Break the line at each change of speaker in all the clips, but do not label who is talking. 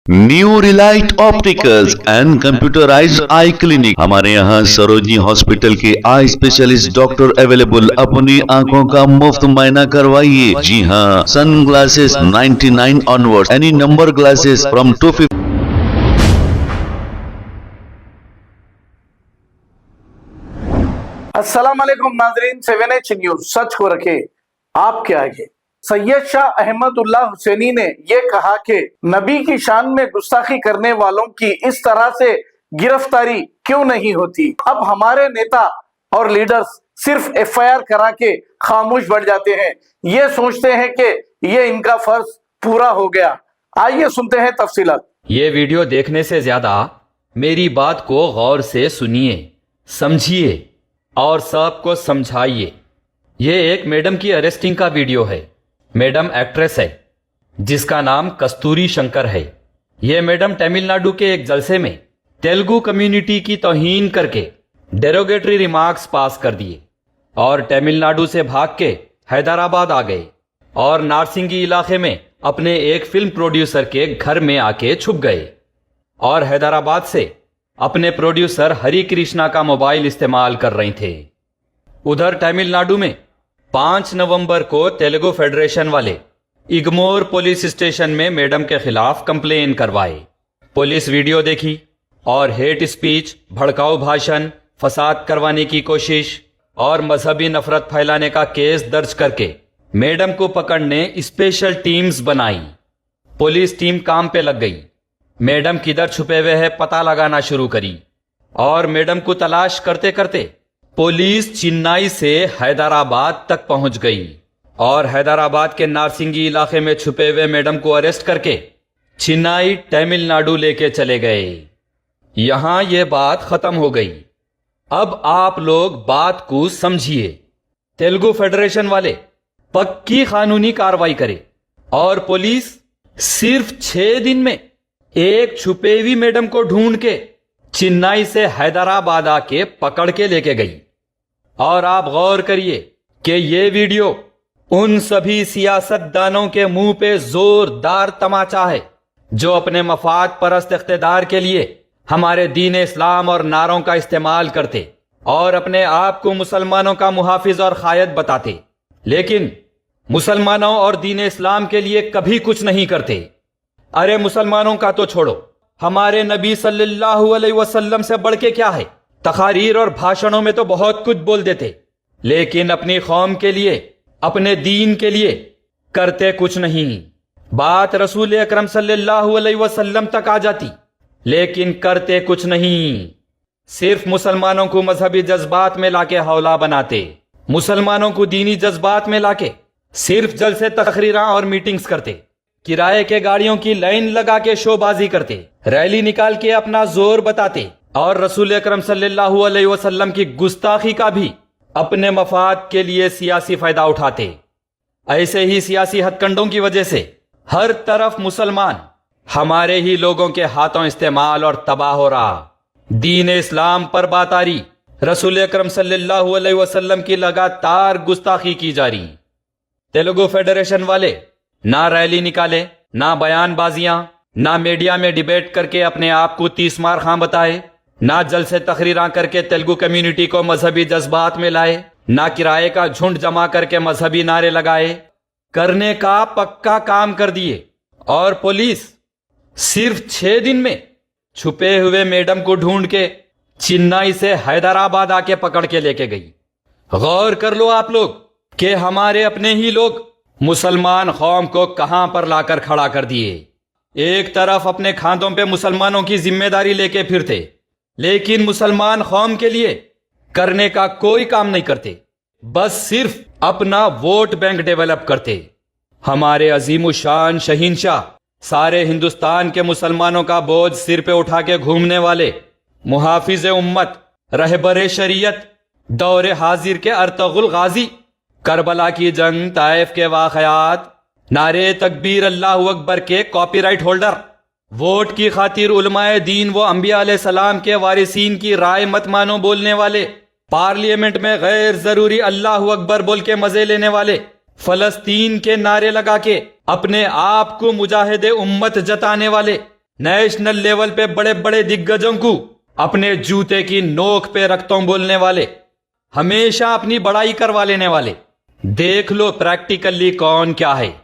New Relight opticals and computerised I clinic. हमारे यहाँ Sarojini hospital के आई स्पेशलिस्ट डॉक्टर अवेलेबल। अपनी आंखों का मुफ्त मुआयना करवाइए। जी हाँ, sun glasses 99 onward, any number glasses from 250।
अस्सलाम वालेकुम नाजरीन, 7H न्यूज सच को रखे आपके आगे। सैयद शाह अहमदुल्लाह हुसैनी ने यह कहा कि नबी की शान में गुस्ताखी करने वालों की इस तरह से गिरफ्तारी क्यों नहीं होती। अब हमारे नेता और लीडर्स सिर्फ FIR करा के खामोश बैठ जाते हैं। ये सोचते हैं कि ये इनका फर्ज पूरा हो गया। आइए सुनते हैं तफसीलात।
ये वीडियो देखने से ज्यादा मेरी बात को गौर से सुनिए, समझिए और सबको समझाइए। ये एक मैडम की अरेस्टिंग का वीडियो है। मैडम एक्ट्रेस है जिसका नाम कस्तूरी शंकर है। ये मैडम तमिलनाडु के एक जलसे में तेलुगु कम्युनिटी की तौहीन करके डेरोगेटरी रिमार्क्स पास कर दिए और तमिलनाडु से भाग के हैदराबाद आ गए और नारसिंगी इलाके में अपने एक फिल्म प्रोड्यूसर के घर में आके छुप गए और हैदराबाद से अपने प्रोड्यूसर हरि कृष्णा का मोबाइल इस्तेमाल कर रहे थे। उधर तमिलनाडु में 5 नवंबर को तेलुगु फेडरेशन वाले इग्मोर पुलिस स्टेशन में मैडम के खिलाफ कंप्लेन करवाए। पुलिस वीडियो देखी और हेट स्पीच, भड़काऊ भाषण, फसाद करवाने की कोशिश और मजहबी नफरत फैलाने का केस दर्ज करके मैडम को पकड़ने स्पेशल टीम्स बनाई। पुलिस टीम काम पे लग गई। मैडम किधर छुपे हुए हैं पता लगाना शुरू करी और मैडम को तलाश करते करते पुलिस चेन्नई से हैदराबाद तक पहुंच गई और हैदराबाद के नारसिंगी इलाके में छुपे हुए मैडम को अरेस्ट करके चेन्नई तमिलनाडु लेके चले गए। यहां यह बात खत्म हो गई। अब आप लोग बात को समझिए। तेलुगु फेडरेशन वाले पक्की कानूनी कार्रवाई करे और पुलिस सिर्फ 6 दिन में एक छुपे हुई मैडम को ढूंढ के चेन्नई से हैदराबाद आके पकड़ के लेके गई। और आप गौर करिए कि ये वीडियो उन सभी सियासतदानों के मुंह पे जोरदार तमाचा है जो अपने मफाद परस्त इख्तिदार के लिए हमारे दीन इस्लाम और नारों का इस्तेमाल करते और अपने आप को मुसलमानों का मुहाफिज और खायद बताते, लेकिन मुसलमानों और दीन इस्लाम के लिए कभी कुछ नहीं करते। अरे मुसलमानों का तो छोड़ो, हमारे नबी सल्लल्लाहु अलैहि वसल्लम से बढ़ के क्या है। तकारीर और भाषणों में तो बहुत कुछ बोल देते, लेकिन अपनी कौम के लिए, अपने दीन के लिए करते कुछ नहीं। बात रसूल अकरम सल्लल्लाहु अलैहि वसल्लम तक आ जाती, लेकिन करते कुछ नहीं। सिर्फ मुसलमानों को मजहबी जज्बात में लाके हौला बनाते, मुसलमानों को दीनी जज्बात में लाके सिर्फ जलसे, तकरीरां और मीटिंग्स करते, किराए के गाड़ियों की लाइन लगा के शोबाजी करते, रैली निकाल के अपना जोर बताते और रसूल अकरम सल्लल्लाहु अलैहि वसल्लम की गुस्ताखी का भी अपने मफाद के लिए सियासी फायदा उठाते। ऐसे ही सियासी हथकंडों की वजह से हर तरफ मुसलमान हमारे ही लोगों के हाथों इस्तेमाल और तबाह हो रहा। दीन इस्लाम पर बात आ रही, रसूल अकरम सल्लल्लाहु अलैहि वसल्लम की लगातार गुस्ताखी की जा रही। तेलुगु फेडरेशन वाले ना रैली निकाले, ना बयानबाजियां, ना मीडिया में डिबेट करके अपने आप को 30 मार खां बताए, ना जलसे तकरीरां करके तेलुगु कम्युनिटी को मजहबी जज्बात में लाए, ना किराए का झुंड जमा करके मजहबी नारे लगाए। करने का पक्का काम कर दिए और पुलिस सिर्फ 6 दिन में छुपे हुए मैडम को ढूंढ के चेन्नई से हैदराबाद आके पकड़ के लेके गई। गौर कर लो आप लोग कि हमारे अपने ही लोग मुसलमान कौम को कहां पर लाकर खड़ा कर दिए। एक तरफ अपने खांधों पे मुसलमानों की जिम्मेदारी लेके फिरते, लेकिन मुसलमान कौम के लिए करने का कोई काम नहीं करते, बस सिर्फ अपना वोट बैंक डेवलप करते। हमारे अजीमुशान शहीनशाह, सारे हिंदुस्तान के मुसलमानों का बोझ सिर पे उठा के घूमने वाले, मुहाफिज उम्मत, रहबर शरीयत, दौरे हाजिर के अर्तगुल गाजी, करबला की जंग, ताइफ के वाकयात, नारे तकबीर अल्लाहु अकबर के कॉपीराइट होल्डर, वोट की खातिर उलमाए दीन व अंबिया अलैहि सलाम के वारिसीन की राय मत मानो बोलने वाले, पार्लियामेंट में गैर जरूरी अल्लाहु अकबर बोल के मजे लेने वाले, फलस्तीन के नारे लगा के अपने आप को मुजाहिदे उम्मत जताने वाले, नेशनल लेवल पे बड़े बड़े दिग्गजों को अपने जूते की नोक पे रखता हूं बोलने वाले, हमेशा अपनी बड़ाई करवा लेने वाले, देख लो प्रैक्टिकली कौन क्या है।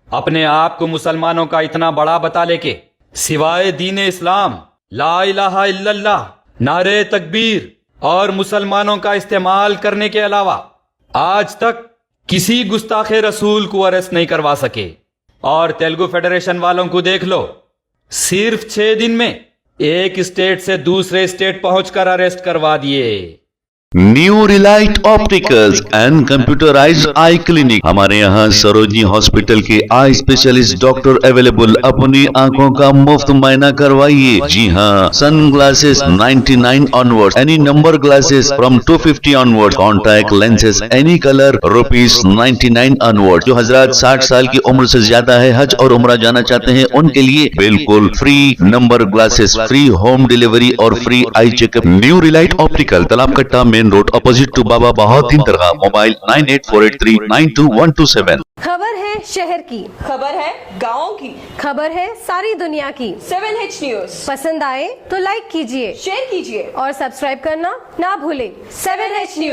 अपने आप को मुसलमानों का इतना बड़ा बता लेके सिवाय दीन इस्लाम, ला इलाहा इल्लल्लाह, नारे तकबीर और मुसलमानों का इस्तेमाल करने के अलावा आज तक किसी गुस्ताखे रसूल को अरेस्ट नहीं करवा सके। और तेलुगु फेडरेशन वालों को देख लो, सिर्फ 6 दिन में एक स्टेट से दूसरे स्टेट पहुंचकर अरेस्ट करवा दिए।
New Relight opticals and computerised I clinic. हमारे यहाँ सरोजनी हॉस्पिटल के आई स्पेशलिस्ट डॉक्टर अवेलेबल। अपनी आंखों का मुफ्त मायना करवाइए। जी हाँ, sun glasses 99 onward, any number glasses from 250 onward, contact lenses any colour ₹99 onward. जो हजरात 60 साल की उम्र से ज्यादा है, हज और उम्रा जाना चाहते हैं, उनके लिए बिल्कुल free number glasses, free home delivery और free eye checkup. New relight optical, Talab Katta, main road, opposite to Baba Bahauddin दरगाह। मोबाइल 9848392127।
खबर है शहर की,
खबर है गाँव की,
खबर है सारी दुनिया की।
7H न्यूज
पसंद आए तो लाइक कीजिए,
शेयर कीजिए
और सब्सक्राइब करना ना भूलें।
7H news.